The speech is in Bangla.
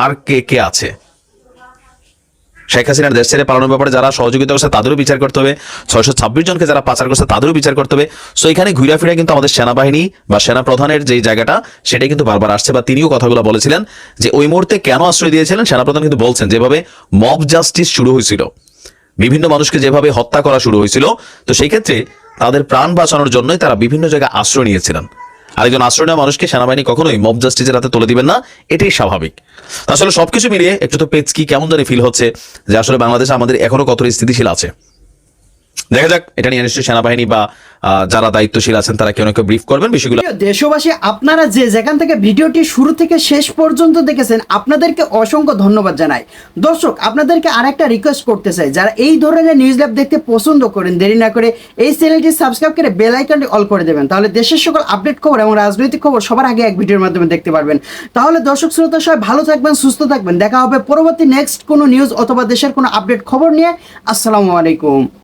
আর কে কে আছে? শেখ হাসিনার দেশ ছেড়ে পালানোর ব্যাপারে যারা সহযোগিতা করছে তাদেরও বিচার করতে হবে, 626 জনকে যারা পাচার করছে তাদেরও বিচার করতে হবে। সো এখানে ঘুরে ফিরে কিন্তু আমাদের সেনাবাহিনী বা সেনা প্রধানের যে জায়গাটা সেটাই কিন্তু বারবার আসছে, বা তিনিও কথাগুলো বলেছিলেন যে ওই মুহূর্তে কেন আশ্রয় দিয়েছিলেন। সেনাপ্রধান কিন্তু বলছেন যেভাবে মব জাস্টিস শুরু হয়েছিল, বিভিন্ন মানুষকে যেভাবে হত্যা করা শুরু হয়েছিল, তো সেই ক্ষেত্রে তাদের প্রাণ বাঁচানোর জন্যই তারা বিভিন্ন জায়গায় আশ্রয় নিয়েছিলেন। আরেকজন আশ্রয় নেওয়া মানুষকে সেনাবাহিনী কখনোই মব জাস্টিসের হাতে তুলে দিবেন না, এটাই স্বাভাবিক। আসলে সবকিছু মিলিয়ে একটু তো পেচকি কেমন জানি ফিল হচ্ছে যে আসলে বাংলাদেশে আমাদের এখনো কতটা স্থিতিশীল আছে। দেখা যাক, এটা নিয়ে নিশ্চয়ই সেনাবাহিনী বা যারা দায়িত্বশীল আছেন তারা কেউ না কেউ ব্রিফ করবেন বিষয়গুলো। দেশবাসী, আপনারা যে যেখান থেকে ভিডিওটি শুরু থেকে শেষ পর্যন্ত দেখেছেন আপনাদেরকে অসংখ্য ধন্যবাদ জানাই। দর্শক, আপনাদেরকে আরেকটা রিকোয়েস্ট করতে চাই, যারা এই ধরনের নিউজ ল্যাব দেখতে পছন্দ করেন, দেরি না করে এই চ্যানেলটি সাবস্ক্রাইব করে বেল আইকনটি অল করে দেবেন, তাহলে দেশের সকল আপডেট খবর এবং রাজনৈতিক খবর সবার আগে এক ভিডিওর মাধ্যমে দেখতে পারবেন। তাহলে দর্শক শ্রোতা সবাই ভালো থাকবেন, সুস্থ থাকবেন, দেখা হবে পরবর্তী নেক্সট কোনো নিউজ অথবা দেশের কোনো আপডেট খবর নিয়ে। আসসালামু আলাইকুম।